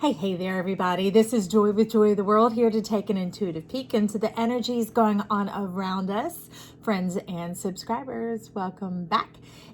Hey there, everybody. This is Joy with Joy of the World, here to take an intuitive peek into the energies going on around us. Friends and subscribers, welcome back.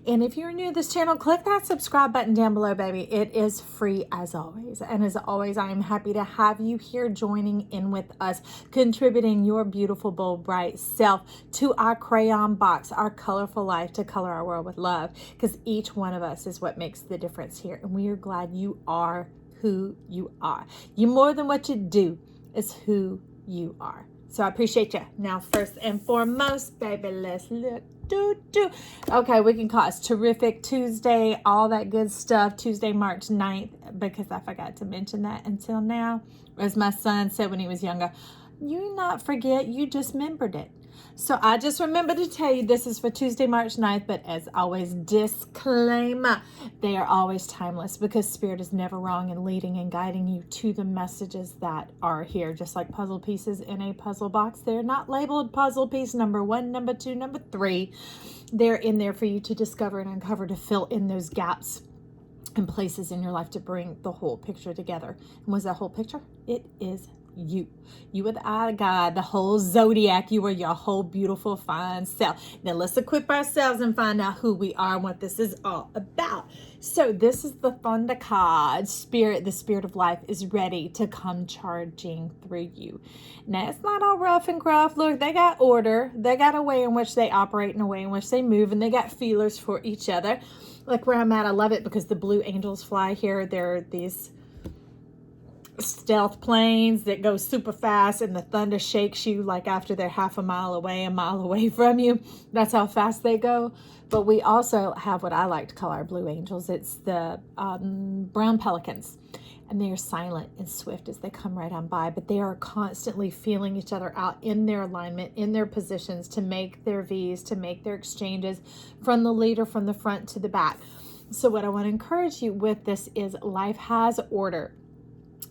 And if you're new to this channel, click that subscribe button down below, baby. It is free as always. And as always, I am happy to have you here joining in with us, contributing your beautiful, bold, bright self to our crayon box, our colorful life to color our world with love. Because each one of us is what makes the difference here. And we are glad you are who you are. You more than what you do, is who you are. So I appreciate you. Now, first and foremost, baby, let's look. Okay, we can call it terrific Tuesday, all that good stuff. Tuesday, March 9th, because I forgot to mention that until now. As my son said when he was younger, you not forget, you just remembered it. So I just remember to tell you this is for Tuesday, March 9th, but as always, disclaimer, they are always timeless because Spirit is never wrong in leading and guiding you to the messages that are here. Just like puzzle pieces in a puzzle box, they're not labeled puzzle piece number 1, number 2, number 3. They're in there for you to discover and uncover, to fill in those gaps and places in your life to bring the whole picture together. And was that whole picture? It is you. You are the eye of God, the whole zodiac. You are your whole beautiful, fine self. Now let's equip ourselves and find out who we are and what this is all about. So this is the Thunder card. Spirit, the spirit of life is ready to come charging through you. Now it's not all rough and gruff. Look, they got order. They got a way in which they operate and a way in which they move, and they got feelers for each other. Like where I'm at, I love it because the blue angels fly here. They're these stealth planes that go super fast, and the thunder shakes you like after they're half a mile away from you. That's how fast they go. But we also have what I like to call our blue angels. It's the brown pelicans, and they are silent and swift as they come right on by, but they are constantly feeling each other out in their alignment, in their positions, to make their V's, to make their exchanges from the leader, from the front to the back. So what I want to encourage you with this is life has order.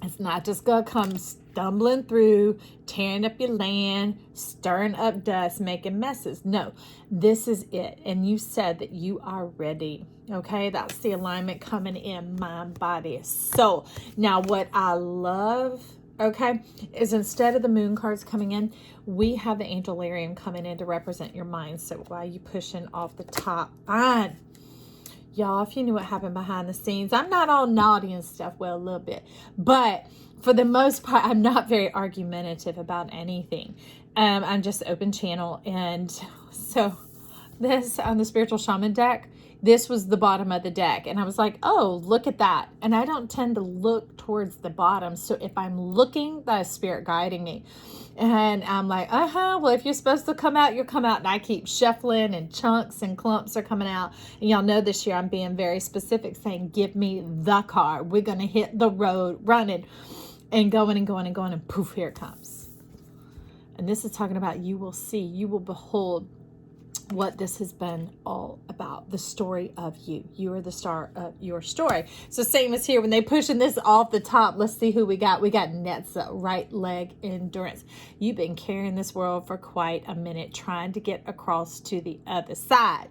It's not just going to come stumbling through, tearing up your land, stirring up dust, making messes. No, this is it. And you said that you are ready. Okay, that's the alignment coming in mind, body, soul. Now, what I love, okay, is instead of the moon cards coming in, we have the angel Larian coming in to represent your mind. So while you pushing off the top, fine. Y'all, if you knew what happened behind the scenes, I'm not all naughty and stuff, well, a little bit. But for the most part, I'm not very argumentative about anything. I'm just open channel. And so this on the Spiritual Shaman deck, this was the bottom of the deck. And I was like, oh, look at that. And I don't tend to look towards the bottom. So if I'm looking, that is Spirit guiding me. And I'm like, well, if you're supposed to come out, you'll come out. And I keep shuffling, and chunks and clumps are coming out. And y'all know this year I'm being very specific, saying, give me the car. We're going to hit the road running and going and going and going. And poof, here it comes. And this is talking about you will see, you will behold what this has been all about, the story of you. You are the star of your story. So same as here, when they pushing this off the top, let's see who we got. We got Netza, right leg endurance. You've been carrying this world for quite a minute, trying to get across to the other side.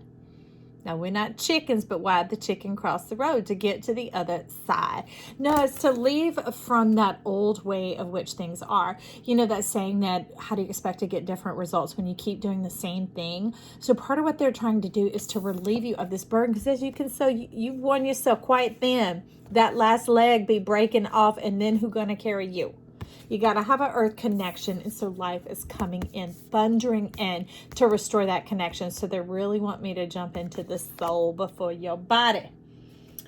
Now, we're not chickens, but why'd the chicken cross the road? To get to the other side. No, it's to leave from that old way of which things are. You know that saying that, how do you expect to get different results when you keep doing the same thing? So part of what they're trying to do is to relieve you of this burden, because as you can see, you've worn yourself quite thin. That last leg be breaking off, and then who's going to carry you? You got to have an earth connection. And so life is coming in, thundering in to restore that connection. So they really want me to jump into the soul before your body.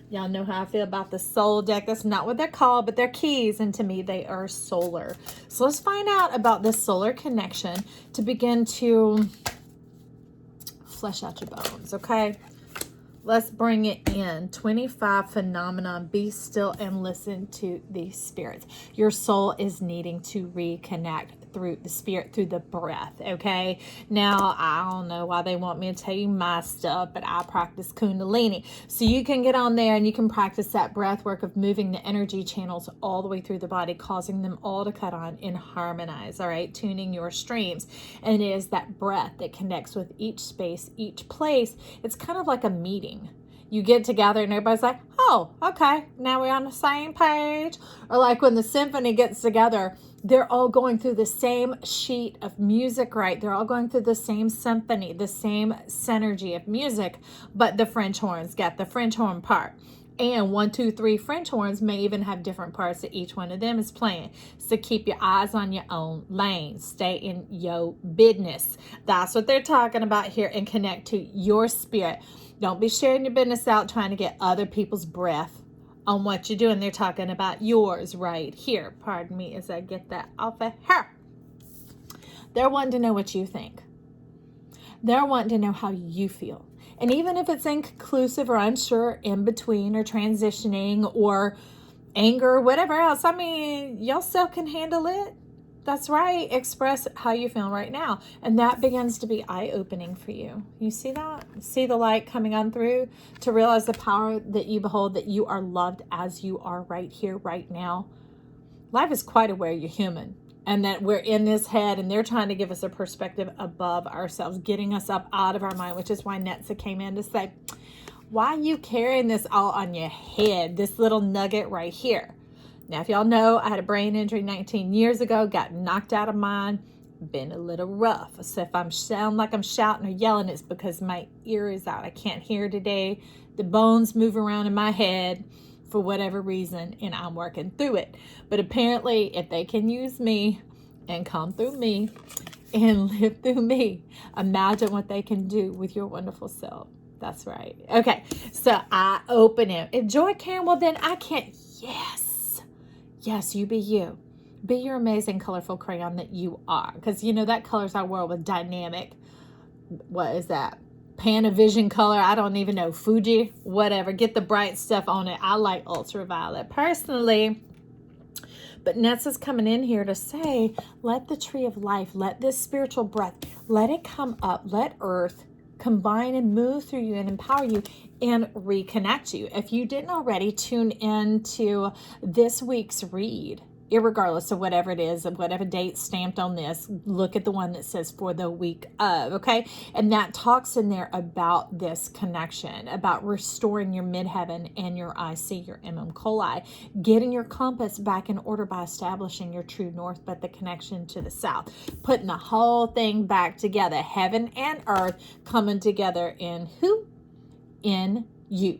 Y'all know how I feel about the soul deck. That's not what they're called, but they're keys. And to me, they are solar. So let's find out about this solar connection to begin to flesh out your bones, okay? Let's bring it in. 25 phenomenon. Be still and listen to the spirits. Your soul is needing to reconnect through the spirit, through the breath, okay? Now, I don't know why they want me to tell you my stuff, but I practice Kundalini. So you can get on there and you can practice that breath work of moving the energy channels all the way through the body, causing them all to cut on and harmonize, all right? Tuning your streams. And it is that breath that connects with each space, each place. It's kind of like a meeting. You get together and everybody's like, oh, okay, now we're on the same page. Or like when the symphony gets together, they're all going through the same sheet of music, right? They're all going through the same symphony, the same synergy of music, but the French horns get the French horn part. And 1, 2, 3 French horns may even have different parts that each one of them is playing. So keep your eyes on your own lane. Stay in your business. That's what they're talking about here, and connect to your spirit. Don't be sharing your business out trying to get other people's breath on what you're doing. They're talking about yours right here. Pardon me as I get that off of her. They're wanting to know what you think. They're wanting to know how you feel. And even if it's inconclusive or unsure, in between or transitioning or anger or whatever else, I mean, y'all still can handle it. That's right. Express how you feel right now. And that begins to be eye-opening for you. You see that? See the light coming on through to realize the power that you behold, that you are loved as you are right here, right now. Life is quite aware you're human and that we're in this head, and they're trying to give us a perspective above ourselves, getting us up out of our mind, which is why Netza came in to say, why are you carrying this all on your head? This little nugget right here. Now, if y'all know, I had a brain injury 19 years ago, got knocked out of mine, been a little rough. So if I sound like I'm shouting or yelling, it's because my ear is out. I can't hear today. The bones move around in my head for whatever reason, and I'm working through it. But apparently, if they can use me and come through me and live through me, imagine what they can do with your wonderful self. That's right. Okay, so I open it. If joy can, well then I can't. Yes, you be you. Be your amazing, colorful crayon that you are. Because, you know, that colors our world with dynamic, what is that? Panavision color, I don't even know, Fuji, whatever. Get the bright stuff on it. I like ultraviolet personally. But Netza's coming in here to say, let the tree of life, let this spiritual breath, let it come up, let earth combine and move through you and empower you and reconnect you. If you didn't already, tune into this week's read, irregardless of whatever it is, of whatever date stamped on this, look at the one that says for the week of, okay? And that talks in there about this connection, about restoring your midheaven and your IC, your coli, getting your compass back in order by establishing your true north, but the connection to the south, putting the whole thing back together, heaven and earth coming together in who? In you.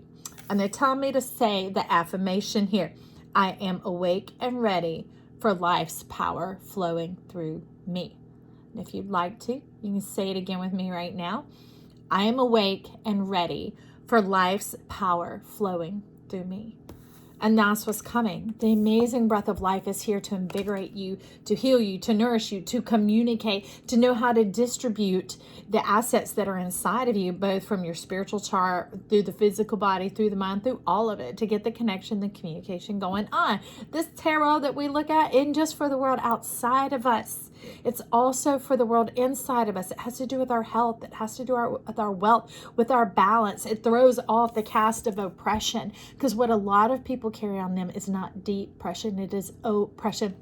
And they're telling me to say the affirmation here. I am awake and ready for life's power flowing through me. And if you'd like to, you can say it again with me right now. I am awake and ready for life's power flowing through me. And that's what's coming. The amazing breath of life is here to invigorate you, to heal you, to nourish you, to communicate, to know how to distribute the assets that are inside of you, both from your spiritual chart, through the physical body, through the mind, through all of it, to get the connection, the communication going on. This tarot that we look at isn't just for the world outside of us. It's also for the world inside of us. It has to do with our health. It has to do with our wealth, with our balance. It throws off the cast of oppression, because what a lot of people carry on them is not depression. It is oppression,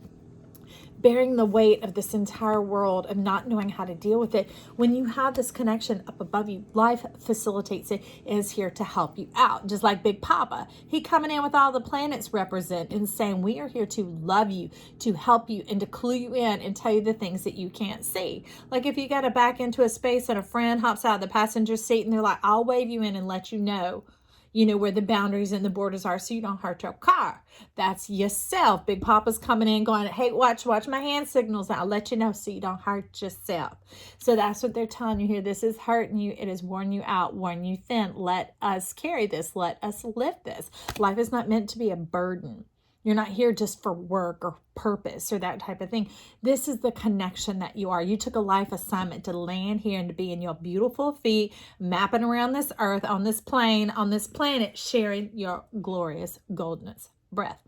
bearing the weight of this entire world of not knowing how to deal with it. When you have this connection up above you, life facilitates it, is here to help you out. Just like Big Papa, he coming in with all the planets represent and saying, we are here to love you, to help you, and to clue you in and tell you the things that you can't see. Like if you got to back into a space and a friend hops out of the passenger seat and they're like, I'll wave you in and let you know where the boundaries and the borders are so you don't hurt your car. That's yourself. Big Papa's coming in going, hey, watch my hand signals. I'll let you know so you don't hurt yourself. So that's what they're telling you here. This is hurting you. It is wearing you out, wearing you thin. Let us carry this. Let us lift this. Life is not meant to be a burden. You're not here just for work or purpose or that type of thing. This is the connection that you are. You took a life assignment to land here and to be in your beautiful feet, mapping around this earth, on this plane, on this planet, sharing your glorious goldness breath.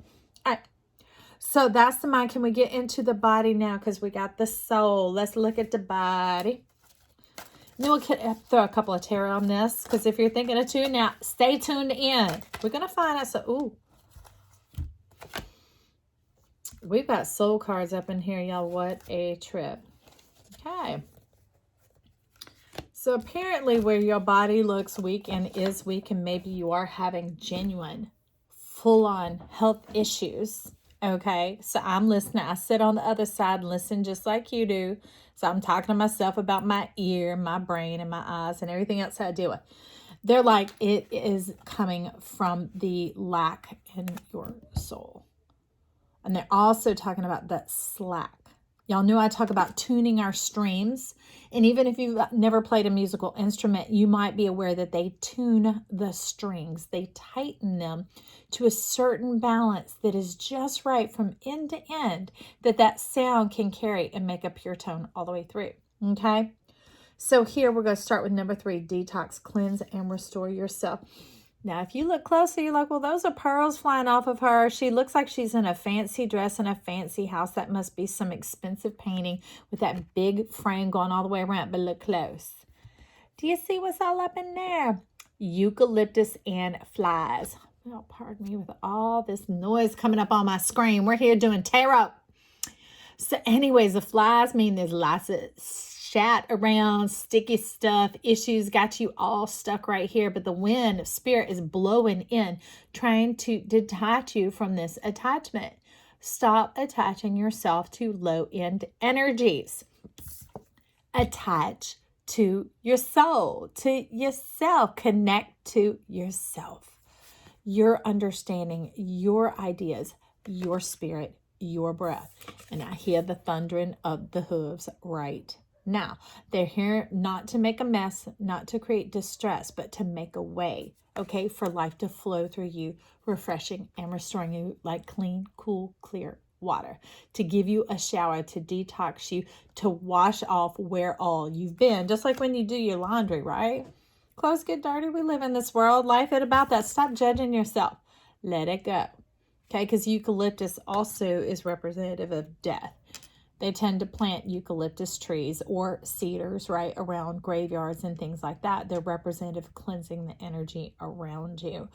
All right. So that's the mind. Can we get into the body now? Because we got the soul. Let's look at the body. Then we'll throw a couple of tarot on this. Because if you're thinking of two now, stay tuned in. We're going to find out. So, we've got soul cards up in here, y'all. What a trip. Okay. So apparently where your body looks weak and is weak, and maybe you are having genuine, full-on health issues, okay? So I'm listening. I sit on the other side and listen just like you do. So I'm talking to myself about my ear, my brain, and my eyes, and everything else I deal with. They're like, it is coming from the lack in your soul. And they're also talking about that slack. Y'all know I talk about tuning our strings. And even if you've never played a musical instrument, you might be aware that they tune the strings. They tighten them to a certain balance that is just right from end to end, that sound can carry and make a pure tone all the way through. Okay? So here we're going to start with number 3, detox, cleanse, and restore yourself. Now, if you look closely, you're like, well, those are pearls flying off of her. She looks like she's in a fancy dress in a fancy house. That must be some expensive painting with that big frame going all the way around. But look close. Do you see what's all up in there? Eucalyptus and flies. Oh, pardon me with all this noise coming up on my screen. We're here doing tarot. So anyways, the flies mean there's lots of chat around, sticky stuff, issues got you all stuck right here. But the wind of spirit is blowing in, trying to detach you from this attachment. Stop attaching yourself to low-end energies. Attach to your soul, to yourself. Connect to yourself. Your understanding, your ideas, your spirit, your breath. And I hear the thundering of the hooves right now. They're here not to make a mess, not to create distress, but to make a way, okay, for life to flow through you, refreshing and restoring you like clean, cool, clear water, to give you a shower, to detox you, to wash off where all you've been, just like when you do your laundry, right? Clothes get dirty. We live in this world. Life is about that. Stop judging yourself. Let it go. Okay, because eucalyptus also is representative of death. They tend to plant eucalyptus trees or cedars right around graveyards and things like that. They're representative of cleansing the energy around you.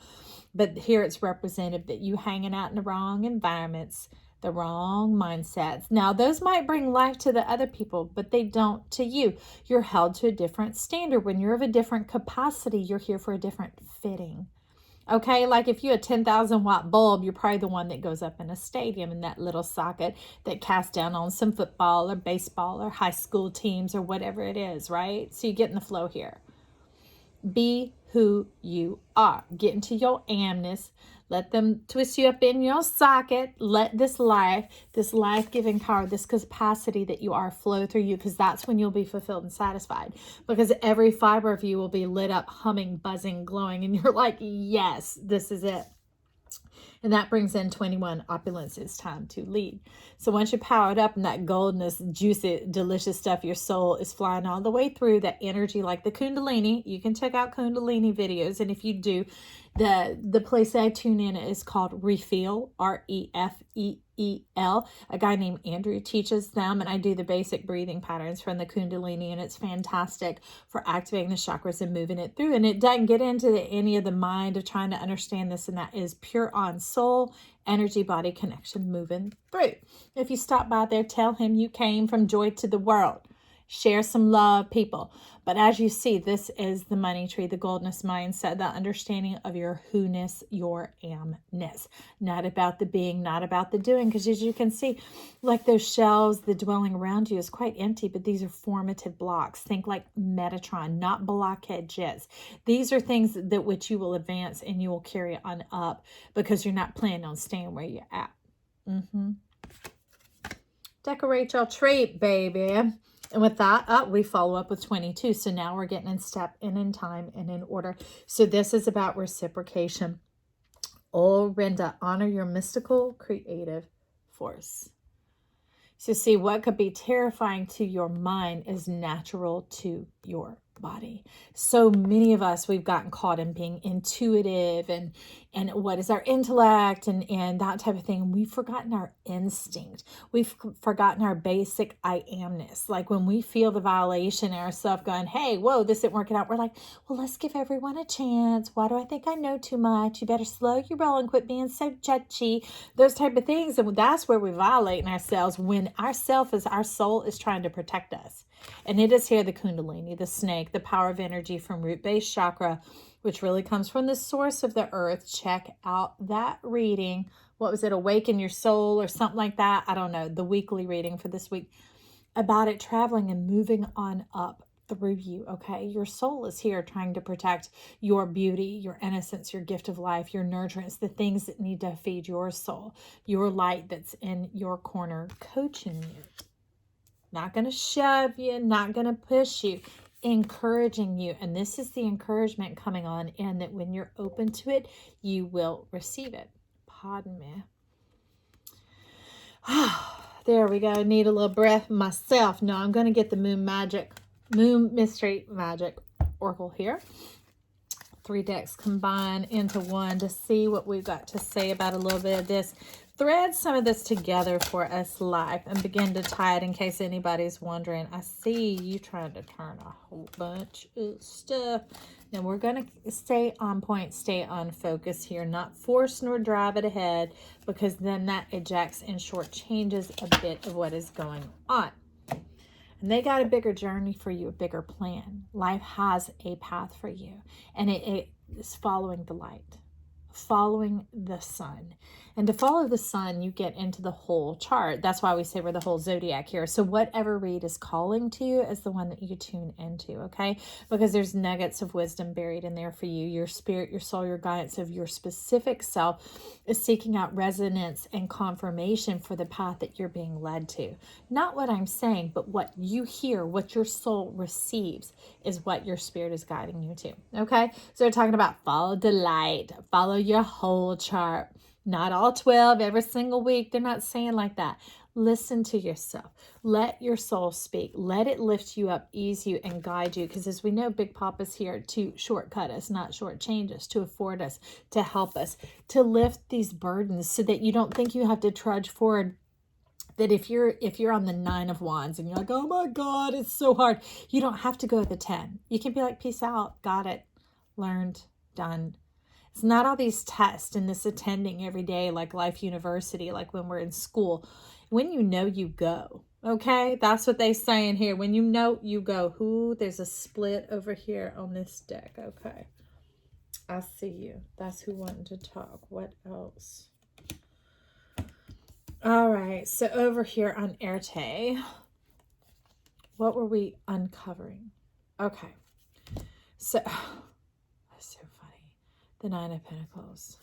But here it's representative that you hanging out in the wrong environments, the wrong mindsets. Now, those might bring life to the other people, but they don't to you. You're held to a different standard. When you're of a different capacity, you're here for a different fitting. Okay, like if you're a 10,000 watt bulb, you're probably the one that goes up in a stadium in that little socket that casts down on some football or baseball or high school teams or whatever it is, right? So you get in the flow here. Be who you are. Get into your amness. Let them twist you up in your socket. Let this life-giving power, this capacity that you are flow through you, because that's when you'll be fulfilled and satisfied. Because every fiber of you will be lit up, humming, buzzing, glowing, and you're like, yes, this is it. And that brings in 21, opulence. It's time to lead. So once you're powered up and that goldness, juicy, delicious stuff, your soul is flying all the way through, that energy like the Kundalini. You can check out Kundalini videos. And if you do, the place I tune in is called Refeel, Refeel. A guy named Andrew teaches them, and I do the basic breathing patterns from the Kundalini, and it's fantastic for activating the chakras and moving it through. And it doesn't get into any of the mind of trying to understand this and that. Is pure on soul, energy, body connection moving through. If you stop by there, tell him you came from Joy to the World. Share some love, people. But as you see, this is the money tree, the goldness mindset, the understanding of your who-ness, your amness. Not about the being, not about the doing. Because as you can see, like those shelves, the dwelling around you is quite empty, but these are formative blocks. Think like Metatron, not blockhead jets. These are things that which you will advance and you will carry on up, because you're not planning on staying where you're at. Decorate your tree, baby. And with that, we follow up with 22. So now we're getting in step and in time and in order. So this is about reciprocation. Oh, Renda, honor your mystical creative force. So see, what could be terrifying to your mind is natural to your body. So many of us, we've gotten caught in being intuitive and what is our intellect and that type of thing. And we've forgotten our instinct. We've forgotten our basic I amness. Like when we feel the violation in ourselves going, hey, whoa, this isn't working out. We're like, well, let's give everyone a chance. Why do I think I know too much? You better slow your roll and quit being so judgy. Those type of things. And that's where we violate in ourselves when our soul is trying to protect us. And it is here the Kundalini, the snake, the power of energy from root base chakra, which really comes from the source of the earth. Check out that reading. What was it? Awaken Your Soul or something like that. I don't know. The weekly reading for this week about it traveling and moving on up through you. Okay. Your soul is here trying to protect your beauty, your innocence, your gift of life, your nurturance, the things that need to feed your soul, your light that's in your corner, coaching you. Not going to shove you, not going to push you, encouraging you. And this is the encouragement coming on in that when you're open to it, you will receive it. Pardon me. There we go. Need a little breath myself. No, I'm going to get the Moon Mystery Magic Oracle here. 3 decks combine into one to see what we've got to say about a little bit of this. Thread some of this together for us live and begin to tie it in case anybody's wondering. I see you trying to turn a whole bunch of stuff. Now we're going to stay on point, stay on focus here, not force nor drive it ahead, because then that ejects and shortchanges a bit of what is going on. And they got a bigger journey for you, a bigger plan. Life has a path for you. And it is following the light, following the sun. And to follow the sun, you get into the whole chart. That's why we say we're the whole zodiac here. So whatever read is calling to you is the one that you tune into, okay? Because there's nuggets of wisdom buried in there for you. Your spirit, your soul, your guidance of your specific self is seeking out resonance and confirmation for the path that you're being led to. Not what I'm saying, but what you hear, what your soul receives is what your spirit is guiding you to, okay? So they're talking about follow the light, follow your whole chart. Not all 12 every single week. They're not saying like that. Listen to yourself. Let your soul speak. Let it lift you up, ease you, and guide you. Because as we know, Big Papa's here to shortcut us, not shortchange us, to afford us, to help us, to lift these burdens so that you don't think you have to trudge forward. That if you're on the 9 of Wands and you're like, oh my God, it's so hard. You don't have to go to the 10. You can be like, peace out, got it, learned, done. It's not all these tests and this attending every day like Life University, like when we're in school. When you know, you go. Okay? That's what they say in here. When you know, you go. Ooh, there's a split over here on this deck. Okay. I see you. That's who wanted to talk. What else? All right. So over here on Erte, what were we uncovering? Okay. So... the 9 of Pentacles,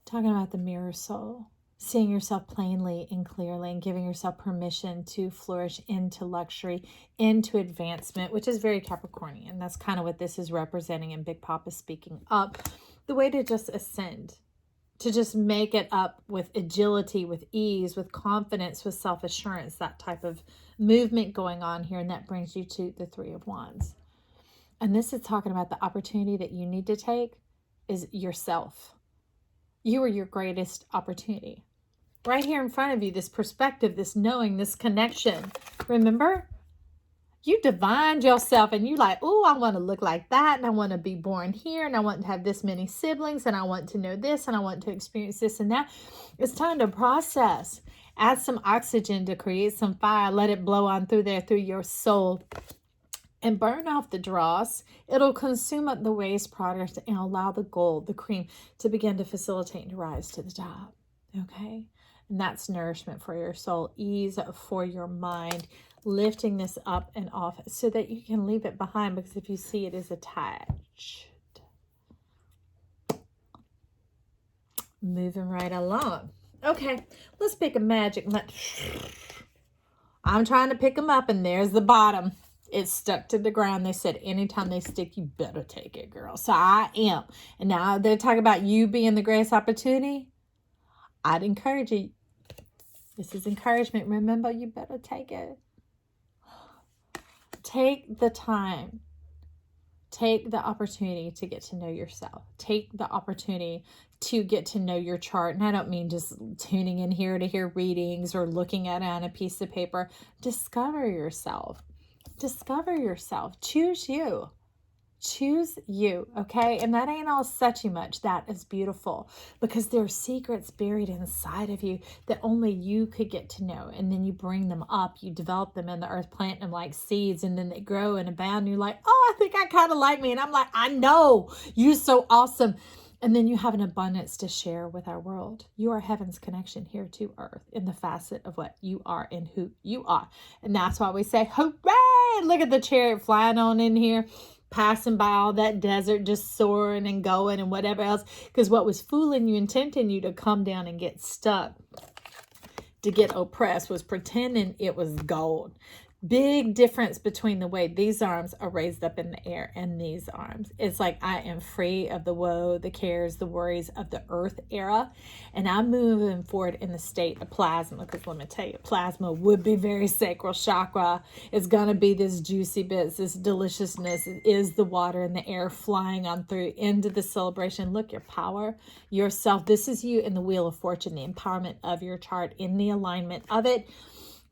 talking about the mirror soul, seeing yourself plainly and clearly and giving yourself permission to flourish into luxury, into advancement, which is very Capricornian. That's kind of what this is representing, and Big Papa speaking up. The way to just ascend, to just make it up with agility, with ease, with confidence, with self-assurance, that type of movement going on here. And that brings you to the 3 of Wands. And this is talking about the opportunity that you need to take is yourself. You are your greatest opportunity. Right here in front of you, this perspective, this knowing, this connection. Remember? You divined yourself and you like, oh, I want to look like that, and I want to be born here, and I want to have this many siblings, and I want to know this, and I want to experience this and that. It's time to process. Add some oxygen to create some fire. Let it blow on through there, through your soul. And burn off the dross. It'll consume up the waste product and allow the gold, the cream, to begin to facilitate and to rise to the top. Okay? And that's nourishment for your soul, ease for your mind, lifting this up and off so that you can leave it behind, because if you see it is attached. Moving right along. Okay, let's pick a magic. I'm trying to pick them up, and there's the bottom. It's stuck to the ground. They said anytime they stick, you better take it, girl. So I am. And now they're talking about you being the greatest opportunity. I'd encourage you. This is encouragement. Remember, you better take it. Take the time Take the opportunity to get to know yourself. Take the opportunity to get to know your chart. And I don't mean just tuning in here to hear readings or looking at it on a piece of paper. Discover yourself. Discover yourself. Choose you. Choose you, okay? And that ain't all suchy much. That is beautiful because there are secrets buried inside of you that only you could get to know. And then you bring them up, you develop them in the earth, plant them like seeds, and then they grow and abound. And you're like, oh, I think I kind of like me. And I'm like, I know, you're so awesome. And then you have an abundance to share with our world. You are heaven's connection here to earth in the facet of what you are and who you are. And that's why we say, hooray! Look at the chariot flying on in here, passing by all that desert, just soaring and going and whatever else. Because what was fooling you and tempting you to come down and get stuck, to get oppressed, was pretending it was gold. Big difference between the way these arms are raised up in the air and these arms. It's like I am free of the woe, the cares, the worries of the earth era. And I'm moving forward in the state of plasma. Because let me tell you, plasma would be very sacral chakra. It's going to be this juicy bits, this deliciousness. It is the water and the air flying on through into the celebration. Look, your power, yourself. This is you in the wheel of fortune, the empowerment of your chart, in the alignment of it.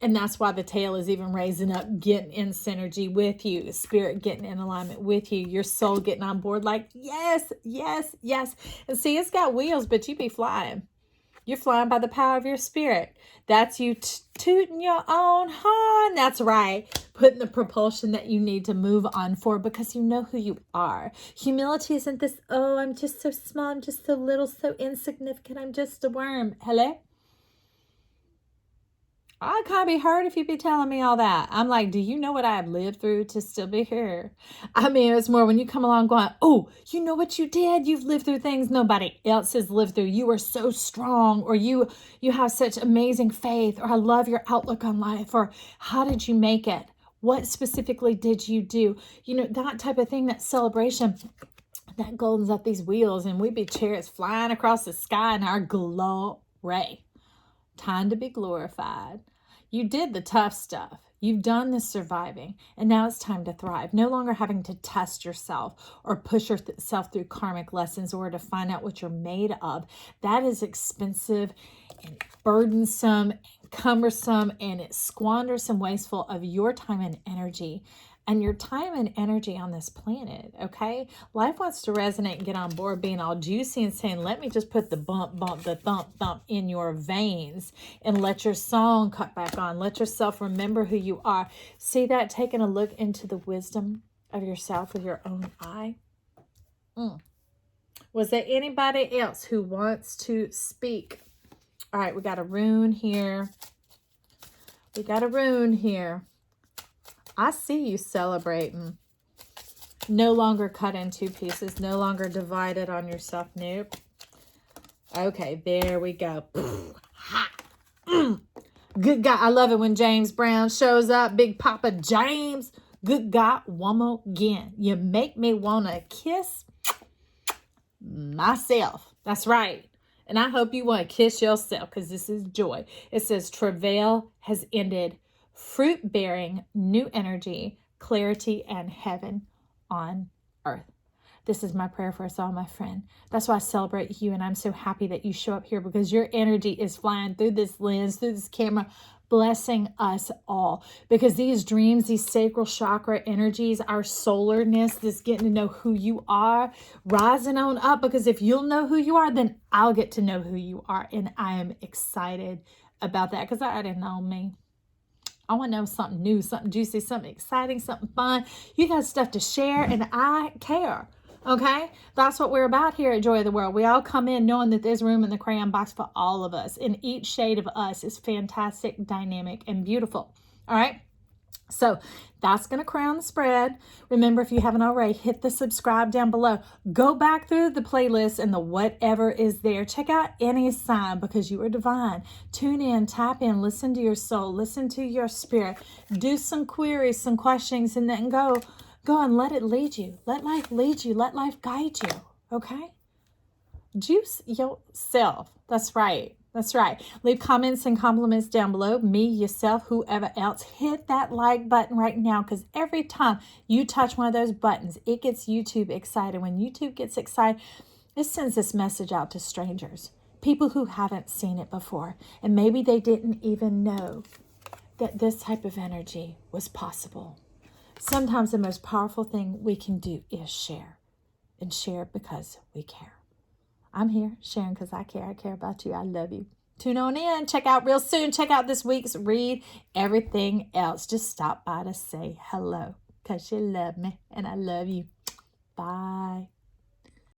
And that's why the tail is even raising up, getting in synergy with you, spirit getting in alignment with you, your soul getting on board like, yes, yes, yes. And see, it's got wheels, but you be flying. You're flying by the power of your spirit. That's you tooting your own horn. That's right. Putting the propulsion that you need to move on forward because you know who you are. Humility isn't this, oh, I'm just so small, I'm just so little, so insignificant, I'm just a worm. Hello? I can't be hurt if you be telling me all that. I'm like, do you know what I have lived through to still be here? I mean, it's more when you come along going, oh, you know what you did? You've lived through things nobody else has lived through. You are so strong, or you have such amazing faith, or I love your outlook on life, or how did you make it? What specifically did you do? You know, that type of thing, that celebration. That goldens up these wheels, and we be chariots flying across the sky in our glory. Time to be glorified. You did the tough stuff. You've done the surviving, and now it's time to thrive. No longer having to test yourself or push yourself through karmic lessons or to find out what you're made of. That is expensive and burdensome and cumbersome, and it squanders and wasteful of your time and energy. And your time and energy on this planet, okay? Life wants to resonate and get on board being all juicy and saying, let me just put the bump, the thump in your veins and let your song cut back on. Let yourself remember who you are. See that? Taking a look into the wisdom of yourself with your own eye. Was there anybody else who wants to speak? All right, we got a rune here. I see you celebrating. No longer cut in two pieces. No longer divided on yourself. Nope. Okay, there we go. Good God. I love it when James Brown shows up. Big Papa James. Good God. One more again. You make me want to kiss myself. That's right. And I hope you want to kiss yourself because this is joy. It says, travail has ended. Fruit bearing, new energy, clarity, and heaven on earth. This is my prayer for us all, my friend. That's why I celebrate you, and I'm so happy that you show up here because your energy is flying through this lens, through this camera, blessing us all. Because these dreams, these sacral chakra energies, our solarness, this getting to know who you are, rising on up. Because if you'll know who you are, then I'll get to know who you are. And I am excited about that because I already know me. I want to know something new, something juicy, something exciting, something fun. You got stuff to share, and I care. Okay? That's what we're about here at Joy of the World. We all come in knowing that there's room in the crayon box for all of us, and each shade of us is fantastic, dynamic, and beautiful. All right? So that's going to crown the spread. Remember, if you haven't already, hit the subscribe down below. Go back through the playlist and the whatever is there. Check out any sign because you are divine. Tune in, tap in, listen to your soul, listen to your spirit. Do some queries, some questions, and then go and let it lead you. Let life lead you. Let life guide you. Okay? Juice yourself. That's right. That's right. Leave comments and compliments down below. Me, yourself, whoever else. Hit that like button right now, because every time you touch one of those buttons, it gets YouTube excited. When YouTube gets excited, it sends this message out to strangers, people who haven't seen it before. And maybe they didn't even know that this type of energy was possible. Sometimes the most powerful thing we can do is share, and share because we care. I'm here sharing because I care. I care about you. I love you. Tune on in. Check out real soon. Check out this week's read. Everything else. Just stop by to say hello because you love me and I love you. Bye.